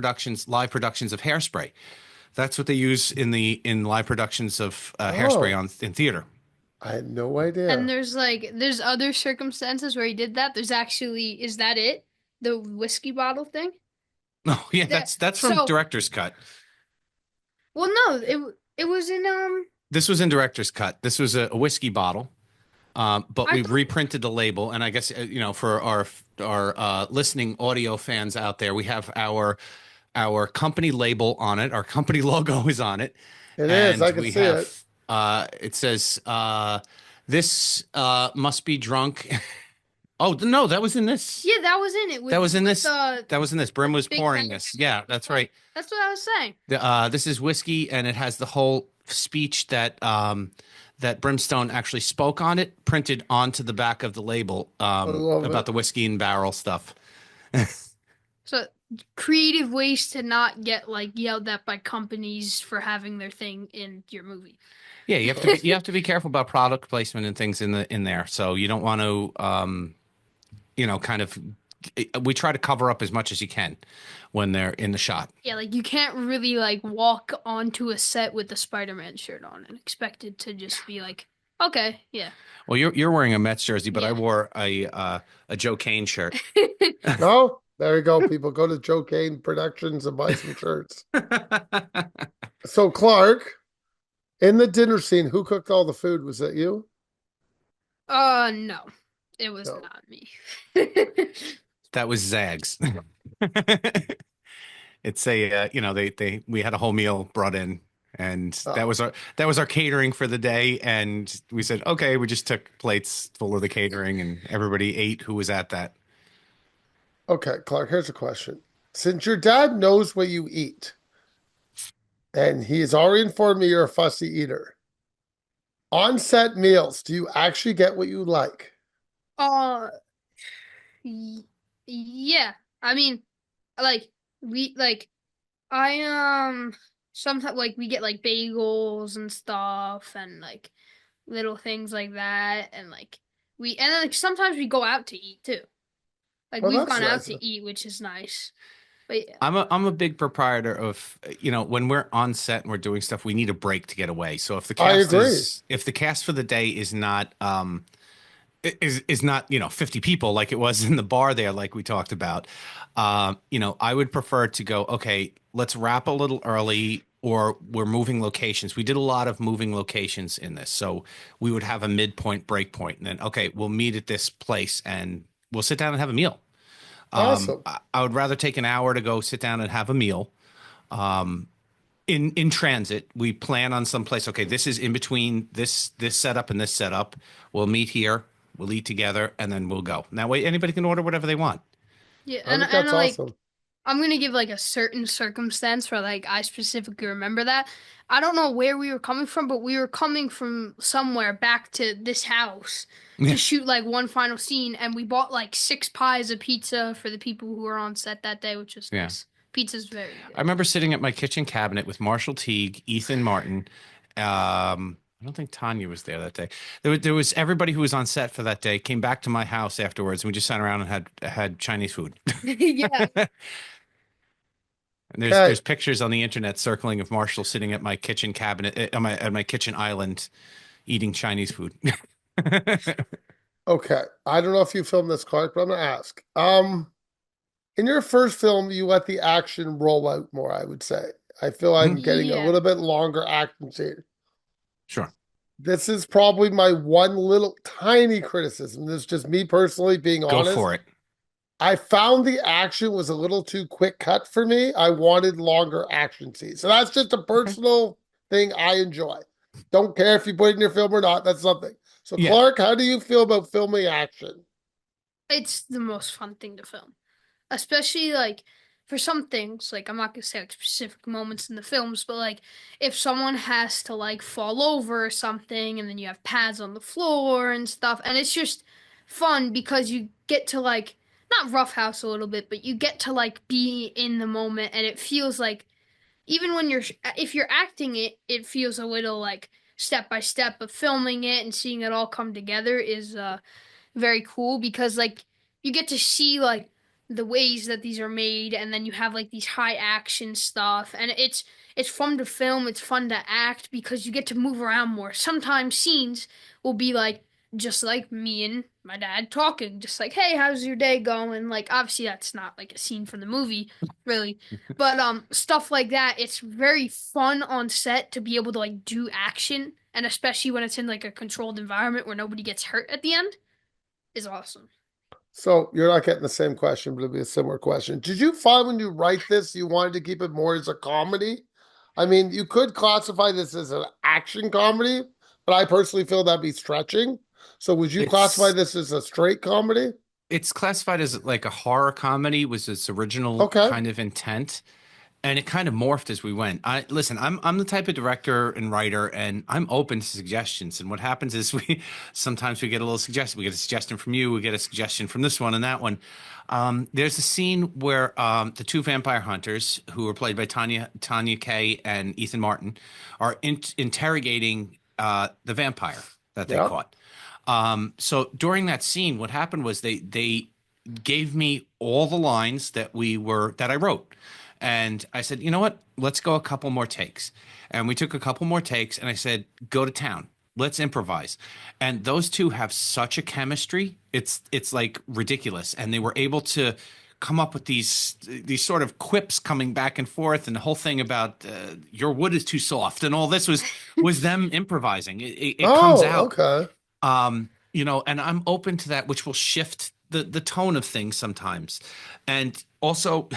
live productions of Hairspray. That's what they use in live productions of Hairspray Oh, on in theater. I had no and idea. there's other circumstances where he did that. There's actually is that it? The whiskey bottle thing? Oh yeah, That that's from so director's cut. well no, it was in This was in director's cut. This was a whiskey bottle. But I we thought reprinted the label, and I guess for our listening audio fans out there, we have our company label on it. Our company logo is on it, It is. and I can we see it. have it says this must be drunk. Oh no, that was in this. yeah, that was in it That was in with this. That was in this. the Brim was big pouring thing. this. Yeah, that's right. That's what I was saying. This is whiskey, and it has the whole speech that Brimstone actually spoke on it, printed onto the back of the label I love about it. the whiskey and barrel stuff. So creative ways to not get like yelled at by companies for having their thing in your movie. Yeah, you have to be careful about product placement and things in there. So you don't want to kind of we try to cover up as much as you can when they're in the shot. Yeah, like you can't really like walk onto a set with the Spider-Man shirt on and expect it to just be like, okay, yeah. Well, you're wearing a Mets jersey, but I Yeah. wore a Joe Kane shirt. No, there you go. People go to Joe Kane Productions and buy some shirts. So, Clark, in the dinner scene, who cooked all the food? Was it you? No. It was No. not me. That was Zags. It's they we had a whole meal brought in, and that Oh, was our catering for the day, and we said okay, we just took plates full of the catering, and everybody ate who was at that. okay, Clark, here's a question. Since your dad knows what you eat, and he has already informed me you're a fussy eater. On set meals, do you actually get what you like? Uh, y yeah. I mean, like we like I sometimes like we get like bagels and stuff and like little things like that and like we and then like sometimes we go out to eat too. Like Well, we've that's gone out nice. to eat, which is nice. But yeah. I'm a big proprietor of, when we're on set and we're doing stuff, we need a break to get away. So I agree. if the cast for the day is not is not 50 people like it was in the bar there, like we talked about, I would prefer to go, okay, let's wrap a little early, or we're moving locations. We did a lot of moving locations in this, so we would have a midpoint break point, and then okay, we'll meet at this place and we'll sit down and have a meal. Awesome. I would rather take an hour to go sit down and have a meal. In transit, we plan on some place. Okay, this is in between this setup and this setup. We'll meet here. We'll eat together, and then we'll go. And that way, anybody can order whatever they want. Yeah, I think and that's like awesome. I'm gonna give like a certain circumstance where like I specifically remember that. I don't know where we were coming from, but we were coming from somewhere back to this house to Yeah, shoot like one final scene, and we bought like 6 pies of pizza for the people who were on set that day, which was yeah. nice. Pizza's very I good. remember sitting at my kitchen cabinet with Marshall Teague, Ethan Martin. I don't think Tanya was there that day. There was everybody who was on set for that day came back to my house afterwards, and we just sat around and had Chinese food. Yeah. And there's Okay. pictures on the internet circling of Marshall sitting at my kitchen cabinet at my kitchen island eating Chinese food. Okay. I don't know if you filmed this, Clark, but I'm gonna ask. In your first film, you let the action roll out more, I would say. I feel I'm Mhm. getting a Yeah. little bit longer action scene. Sure. This is probably my one little tiny criticism. This is just me personally being Go honest. for it. I found the action was a little too quick cut for me. I wanted longer action scenes. So that's just a Okay. personal thing I enjoy. Don't care if you put it in your film or not. That's something. So, Yeah. Clark, how do you feel about filming action? It's the most fun thing to film. Especially like for some things, like I'm not gonna say like specific moments in the films, but like if someone has to like fall over or something and then you have pads on the floor and stuff, and it's just fun because you get to like not roughhouse a little bit, but you get to like be in the moment and it feels like even when you're if you're acting it, it feels a little like step by step, but filming it and seeing it all come together is very cool because like you get to see like the ways that these are made and then you have like these high action stuff and it's fun to film, it's fun to act because you get to move around more. Sometimes scenes will be like just like me and my dad talking, just like, "Hey, how's your day going?" Like obviously that's not like a scene from the movie, really. But stuff like that, it's very fun on set to be able to like do action and especially when it's in like a controlled environment where nobody gets hurt at the end is awesome. So, you're not getting the same question, but it'll be a similar question. Did you find when you write this, you wanted to keep it more as a comedy? I mean, you could classify this as an action comedy, but I personally feel that'd be stretching. So, would you classify It's this as a straight comedy? it's classified as like a horror comedy, was its original Okay. kind of intent, and it kind of morphed as we went. I'm the type of director and writer, and I'm open to suggestions. And what happens is we sometimes we get a little suggestion. We get a suggestion from you. We get a suggestion from this one and that one. There's a scene where the two vampire hunters, who are played by Tanya Kay and Ethan Martin, are interrogating the vampire that they Yeah. caught. So during that scene, what happened was they gave me all the lines that I wrote. And I said, you know what? Let's go a couple more takes. And we took a couple more takes and I said, go to town. Let's improvise. And those two have such a chemistry. It's like ridiculous. And they were able to come up with these sort of quips coming back and forth, and the whole thing about your wood is too soft and all this was them improvising. It comes Oh, out. okay. And I'm open to that, which will shift the tone of things sometimes. And also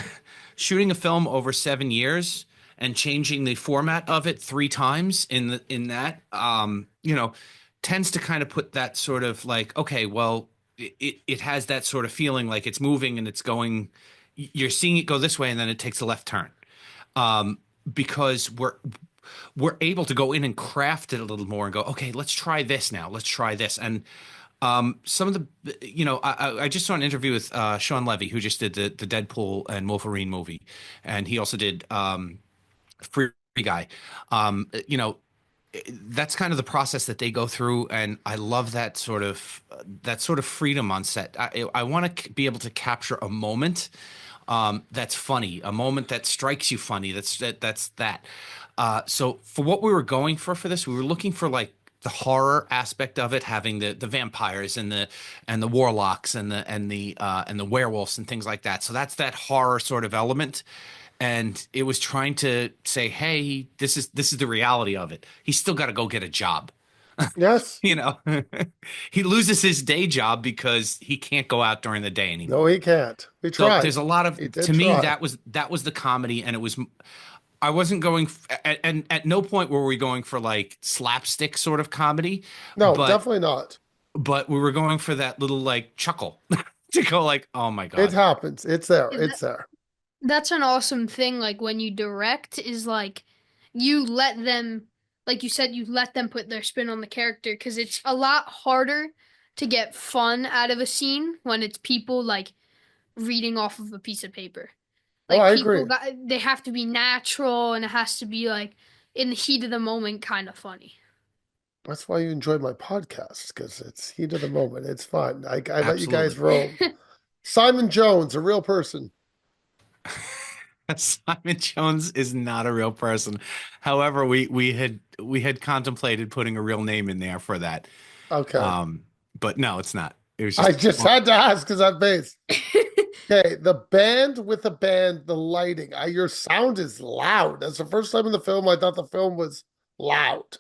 shooting a film over 7 years and changing the format of it three times in that, tends to kind of put that sort of like, okay, well, it has that sort of feeling like it's moving and it's going, you're seeing it go this way and then it takes a left turn. because we're able to go in and craft it a little more and go, okay, let's try this now. Let's try this. And some of the, I just saw an interview with Sean Levy, who just did the Deadpool and Wolverine movie, and he also did Free Guy. You know, that's kind of the process that they go through, and I love that sort of freedom on set. I want to be able to capture a moment that's funny, a moment that strikes you funny. That's that. So for what we were going for this, we were looking for like the horror aspect of it, having the vampires and the warlocks and the werewolves and things like that. So that's that horror sort of element. And it was trying to say, hey, this is the reality of it. He's still got to go get a job. Yes. You know, he loses his day job because he can't go out during the day anymore. No, he can't. We So tried. there's a lot of, He did to me, try. that was the comedy, and it was, I wasn't going, and at no point were we going for like slapstick sort of comedy, No, but definitely not. we were going for that little like chuckle to go like, oh my It God. happens. It's there. Yeah, It's there. that's an awesome thing. Like when you direct, is like you let them, like you said, you let them put their spin on the character because it's a lot harder to get fun out of a scene when it's people like reading off of a piece of paper. Oh, Like I people agree. got, they have to be natural and it has to be like in the heat of the moment kind of funny. That's why you enjoy my podcast, because it's heat of the moment. It's fun. I let you guys Absolutely. roam. Simon Jones, a real person. Simon Jones is not a real person. However, we had contemplated putting a real name in there for that. Okay. Um, but no, it's not. It was I just, just had to ask because I'm based. Okay, the band with the band, the lighting. Your sound is loud. That's the first time in the film I thought the film was loud.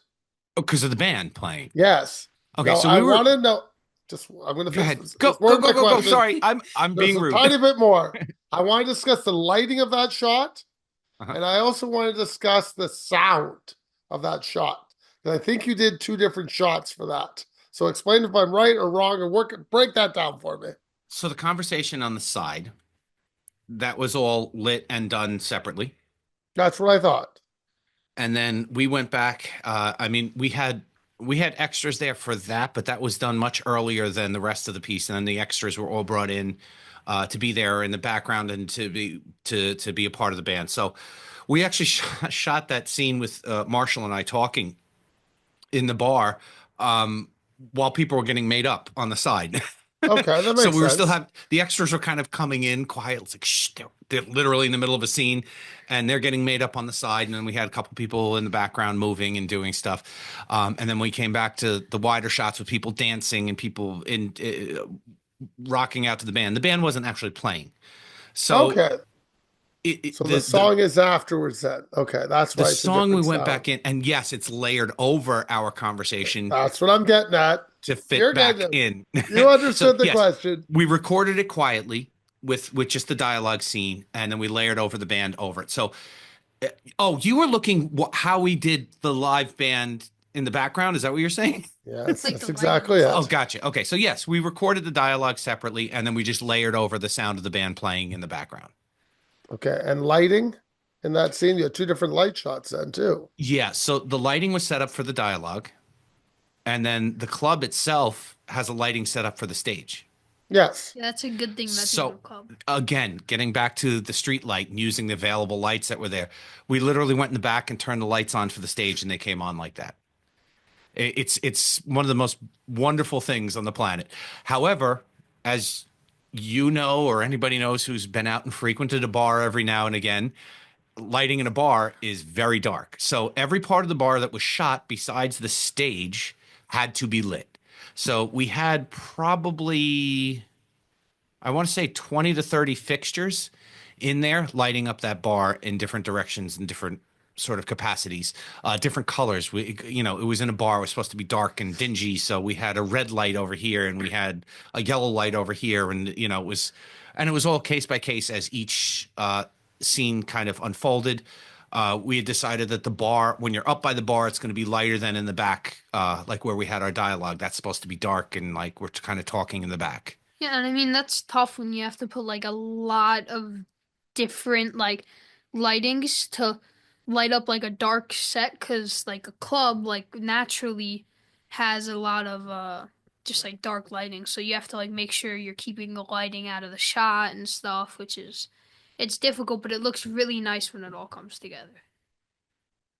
because of the band playing. Yes. Okay, No, so I we were. want to know. Just I'm going to Go finish ahead. this. Go There's more go to my go go go. question. Sorry, I'm There's being a rude. tiny bit more. I want to discuss the lighting of that shot, Uh-huh. and I also want to discuss the sound of that shot. And I think you did two different shots for that. So explain if I'm right or wrong, and break that down for me. So the conversation on the side, that was all lit and done separately. That's what I thought. And then we went back. I mean, we had extras there for that, but that was done much earlier than the rest of the piece. And then the extras were all brought in to be there in the background and to be a part of the band. So we actually shot that scene with Marshall and I talking in the bar while people were getting made up on the side. Okay, that So makes we were still sense. have the extras were kind of coming in quiet. It's like shh, they're literally in the middle of a scene, and they're getting made up on the side. And then we had a couple people in the background moving and doing stuff. And then we came back to the wider shots with people dancing and people in rocking out to the band. The band wasn't actually playing, so Okay. So the the song is afterwards then. Okay, that's the why it's a song we different went sound. back in, and yes, it's layered over our conversation That's what I'm getting at. to fit You're back getting in. You So understood the yes, question. we recorded it quietly with just the dialogue scene, and then we layered over the band over it. So, oh, you were looking how we did the live band in the background. Is that what you're saying? Yes, Like that's the exactly lighting. Oh, it. gotcha. Okay, so yes, we recorded the dialogue separately, and then we just layered over the sound of the band playing in the background. Okay, and lighting in that scene, you had two different light shots then too. Yeah, so the lighting was set up for the dialogue, and then the club itself has a lighting set up for the stage. Yes. Yeah, that's a good thing. That's a So good club. again, getting back to the street light and using the available lights that were there, we literally went in the back and turned the lights on for the stage, and they came on like that. It's one of the most wonderful things on the planet. However, as you know, or anybody knows who's been out and frequented a bar every now and again, lighting in a bar is very dark. So every part of the bar that was shot besides the stage had to be lit. So we had probably, I want to say 20 to 30 fixtures in there lighting up that bar in different directions and different sort of capacities, different colors. It was in a bar. It was supposed to be dark and dingy. So we had a red light over here and we had a yellow light over here. And, it was all case by case as each scene kind of unfolded. We had decided that the bar, when you're up by the bar, it's going to be lighter than in the back, like where we had our dialogue. That's supposed to be dark and like we're kind of talking in the back. Yeah, and I mean that's tough when you have to put like a lot of different like lightings to light up like a dark set because like a club like naturally has a lot of just like dark lighting. So you have to like make sure you're keeping the lighting out of the shot and stuff, which is it's difficult, but it looks really nice when it all comes together.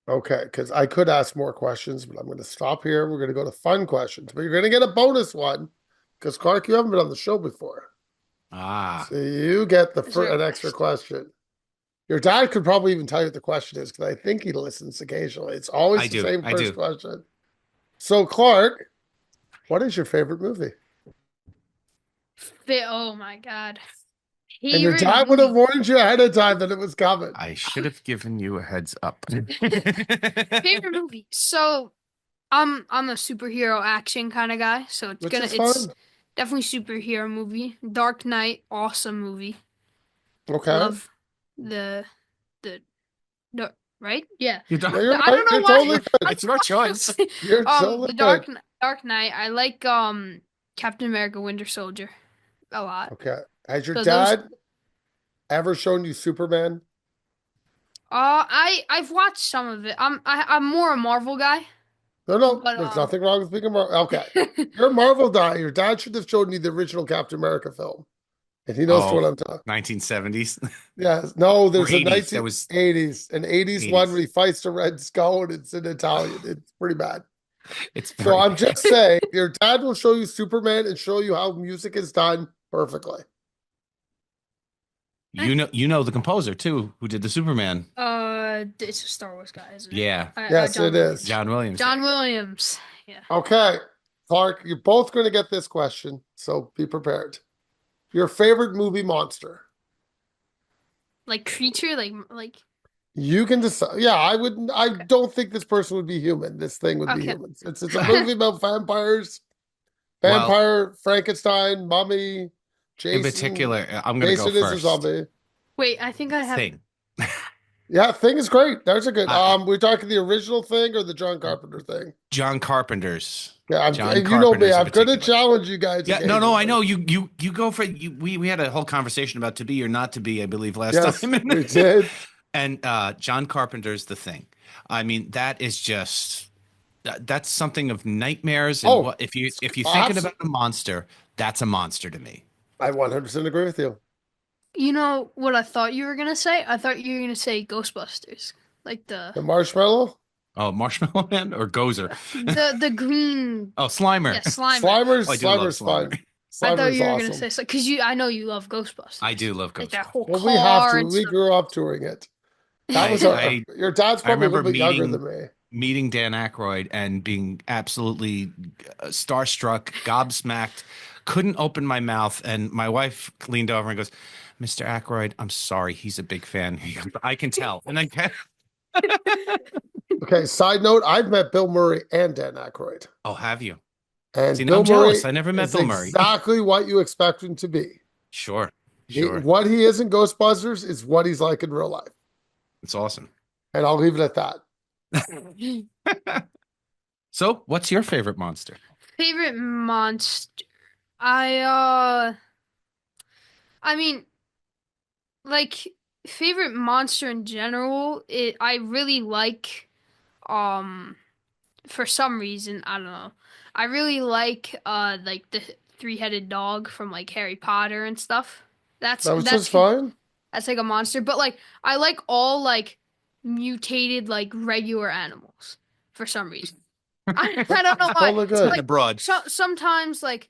Okay, because I could ask more questions, but I'm going to stop here. We're going to go to fun questions, but you're going to get a bonus one because Clark, you haven't been on the show before, Ah, so you get Is there an a extra question. Your dad could probably even tell you what the question is because I think he listens occasionally. It's always I the do. same I first do. question. So, Clark, what is your favorite movie? Oh my God. And your Favorite dad would have movie. warned you ahead of time that it was coming, I should have given you a heads up. Favorite movie. So I'm a superhero action kind of guy, so which is it's fun. definitely superhero movie. Dark Knight, awesome movie. Okay. Love the the the right? Yeah. You don't. Yeah, you're I right. don't know You're why. totally good. It's your choice. You're totally The good. Dark Knight. I like Captain America Winter Soldier a lot. Okay. Has your So those dad ever shown you Superman? I've watched some of it. I'm more a Marvel guy, No, no, but there's nothing wrong with being a Marvel. Okay. You're a Marvel guy. Your dad should have shown you the original Captain America film. And he knows Oh, what I'm talking. 1970s Yes. No, or there's a 80s. That was 1980s, an 80s one 80s. where he fights the Red Skull and it's in Italian. It's pretty bad. It's So pretty. I'm just saying, your dad will show you Superman and show you how music is done perfectly. You know the composer too, who did the Superman. it's a Star Wars guy, isn't it? Yeah, Yes, John it Williams. is. John Williams. John Williams. Yeah. Okay. Clark, you're both going to get this question, so be prepared. Your favorite movie monster? Like creature, like You can decide. Yeah, I wouldn't. I okay. don't think this person would be human. This thing would be Okay. humans. It's a movie about vampires, Well, vampire, Frankenstein, mummy, Jason. in particular, I'm going to go Jason is a first. zombie. Wait, I think I have Thing. Yeah, Thing is great. There's a good. I- We're talking the original Thing or the John Carpenter thing. John Carpenter's. Yeah, John you know me. Carpenter's in I'm going to particular. challenge you guys. Yeah, no, I know occasionally. you go for you. We had a whole conversation about to be or not to be, I believe, last Yes, time. we did. And John Carpenter's The Thing. I mean, that is just that's something of nightmares. And Oh, what if you're thinking absolutely. about a monster, that's a monster to me. I 100% agree with you. You know what I thought you were gonna say? I thought you were gonna say Ghostbusters, like The marshmallow, Oh, Marshmallow Man or Gozer? the green. Oh, Slimer. Yeah, Slimer. Slimer's Oh, I do love Slimer's fun. Slimer. I thought Slimer's you were gonna awesome. say because I know you love Ghostbusters. I do love Like that Ghostbusters. whole Well, we have car to. and We stuff. grew up touring it. That was your dad's I probably a remember little bit younger than me. meeting Dan Aykroyd and being absolutely starstruck, gobsmacked, couldn't open my mouth. And my wife leaned over and goes, "Mr. Aykroyd, I'm sorry. He's a big fan." He goes, "I can tell." And I Okay, side note, I've met Bill Murray and Dan Aykroyd. Oh, have you? And See, Bill I'm Murray jealous. I never met is Bill Murray. exactly what you expect him to be. Sure. Sure. What he is in Ghostbusters is what he's like in real life. It's awesome. And I'll leave it at that. So, what's your favorite monster? Favorite monster? I mean, like favorite monster in general. I really for some reason I don't know. I really like the three-headed dog from like Harry Potter and stuff. That was That's just fine. that's like a monster, but like I like all like mutated like regular animals for some reason. I don't know why. Totally So, good. like, Abroad. sometimes like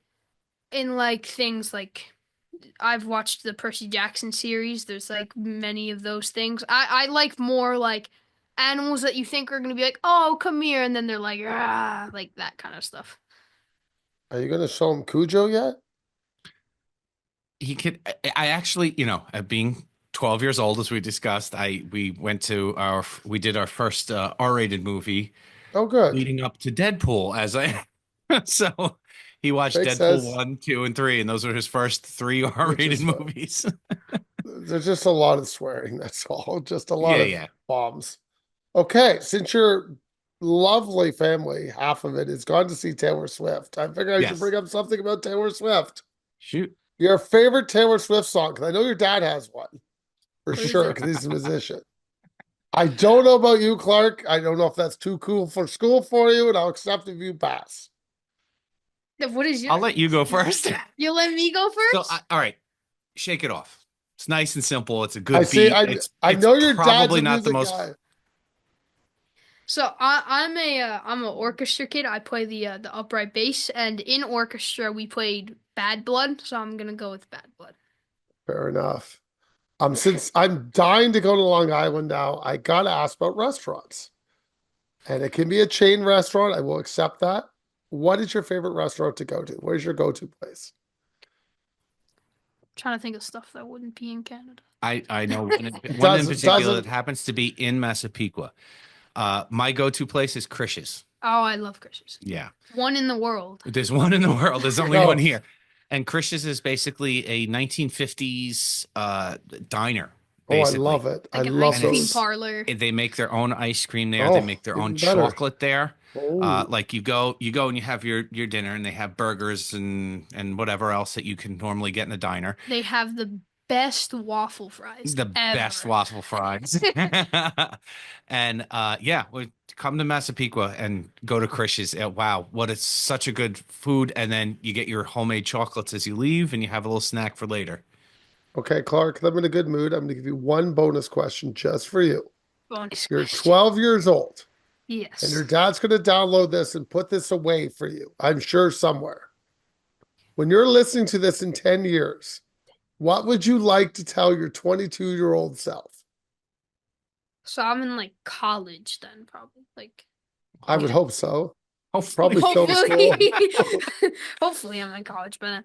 in like things like I've watched the Percy Jackson series. There's like many of those things. I like more like animals that you think are gonna be like, oh, come here, and then they're like that kind of stuff. Are you going to show him Cujo yet? He could. I actually, being 12 years old, as we discussed, we did our first R-rated movie Oh, good. leading up to Deadpool. So he watched Makes Deadpool sense. 1, 2, and 3, and those were his first 3 R-rated is fun. movies. There's just a lot of swearing. That's all. Just a lot Yeah, of yeah. bombs. Okay, since your lovely family, half of it, has gone to see Taylor Swift, I figure I should Yes. bring up something about Taylor Swift. Shoot. Your favorite Taylor Swift song? Because I know your dad has one for What is sure, it? because he's a musician. I don't know about you, Clark. I don't know if that's too cool for school for you, and I'll accept if you pass. What is your? I'll let you go first. You let me go So, first. all right, shake it off. It's nice and simple. It's a I good see. beat. I It's know your dad's probably a not the music most. guy. So I'm an orchestra kid. I play the upright bass, and in orchestra we played Bad Blood. So I'm gonna go with Bad Blood. Fair enough. Since I'm dying to go to Long Island now, I gotta ask about restaurants. And it can be a chain restaurant. I will accept that. What is your favorite restaurant to go to? Where's your go-to place? Trying to think of stuff that wouldn't be in Canada. I know one in Doesn't particular that doesn't happens to be in Massapequa. My go-to place is Krish's. Oh, I love Chris's. Yeah. One in the world. There's one in the world. There's only No. one here. And Krish's is basically a 1950s diner. Oh, I Basically. love it. I Like an love ice cream those. parlor. They make their own ice cream there. They Oh, make their even own better. chocolate there. Oh, Like you go and you have your dinner, and they have burgers and whatever else that you can normally get in a diner. They have the best waffle fries. The best ever. waffle fries. And yeah, come to Massapequa and go to Krish's. Wow, what it's such a good food. And then you get your homemade chocolates as you leave, and you have a little snack for later. okay, Clark, I'm in a good mood. I'm going to give you one bonus question just for you. Bonus You're question. 12 years old, Yes. and your dad's going to download this and put this away for you, I'm sure somewhere. When you're listening to this in 10 years, what would you like to tell your 22-year-old self? So I'm in like college then, probably. Like I would hope so. Hopefully. Probably film school. hopefully, hopefully I'm in college by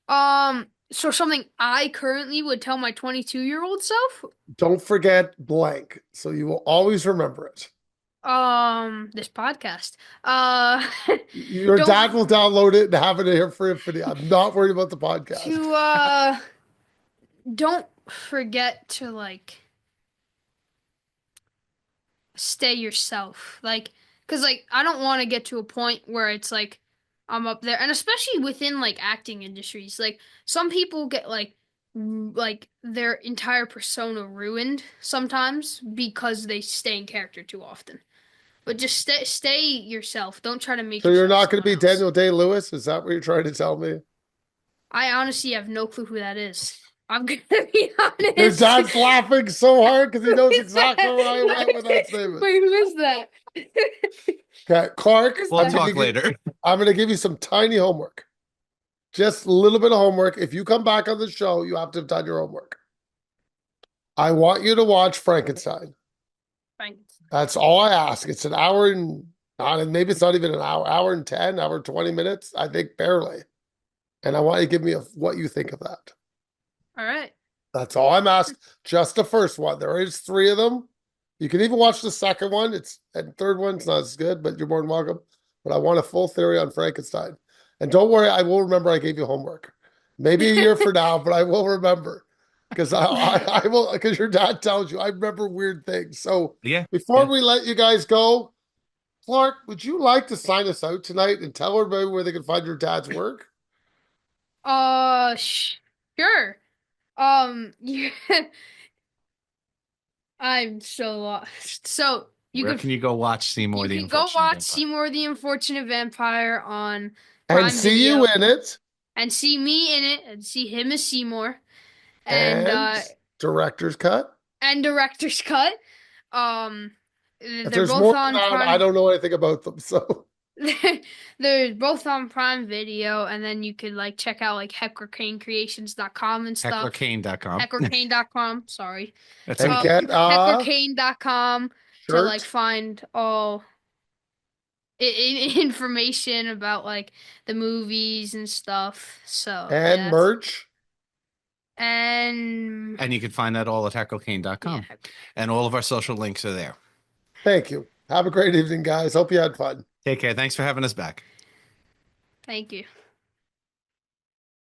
then. So something I currently would tell my 22-year-old self. Don't forget blank, so you will always remember it. This podcast. Your Don't- dad will download it and have it here for infinity. I'm not worried about the podcast. To don't forget to like stay yourself. Like, cause like I don't want to get to a point where it's like I'm up there, and especially within like acting industries, like some people get like their entire persona ruined sometimes because they stay in character too often. But just stay yourself. Don't try to make. So you're yourself not going to be someone else. Daniel Day-Lewis? Is that what you're trying to tell me? I honestly have no clue who that is. I'm gonna be honest. Your dad's laughing so hard because he knows exactly where I went with that statement. Wait, who is that? Okay, Clark, We'll We'll I'm gonna talk give- later. I'm going to give you some tiny homework. Just a little bit of homework. If you come back on the show, you have to have done your homework. I want you to watch Frankenstein. That's all I ask. It's an hour and maybe it's not even an hour and 10, hour and 20 minutes. I think barely. And I want you to give me what you think of that. All right. That's all I'm asking. Just the first one. There is 3 of them. You can even watch the second one. And third one's not as good, but you're more than welcome. But I want a full theory on Frankenstein. And don't worry, I will remember I gave you homework. Maybe a year for now, but I will remember. Because I will, because your dad tells you I remember weird things. So Yeah. before we let you guys go, Clark, would you like to sign us out tonight and tell everybody where they can find your dad's work? Sure. Yeah. I'm so lost. So Where can you go watch Seymour you the can go Unfortunate watch Vampire? Seymour the Unfortunate Vampire on And Prime see you Video. in it. And see me in it and see him as Seymour and director's cut. director's cut. If They're there's both more on than that, Prime. I don't know anything about them. So They're both on Prime Video, and then you could like check out like HecklerCaneCreations.com and stuff. HecklerCane.com. HecklerCane.com, sorry. That's and it. get HecklerCane.com to like shirt. find all information about like the movies and stuff. So and yeah. merch. And And you can find that all at HecklerCane.com. yeah. And all of our social links are there. Thank you. Have a great evening, guys. Hope you had fun. Take care. Thanks for having us back. Thank you.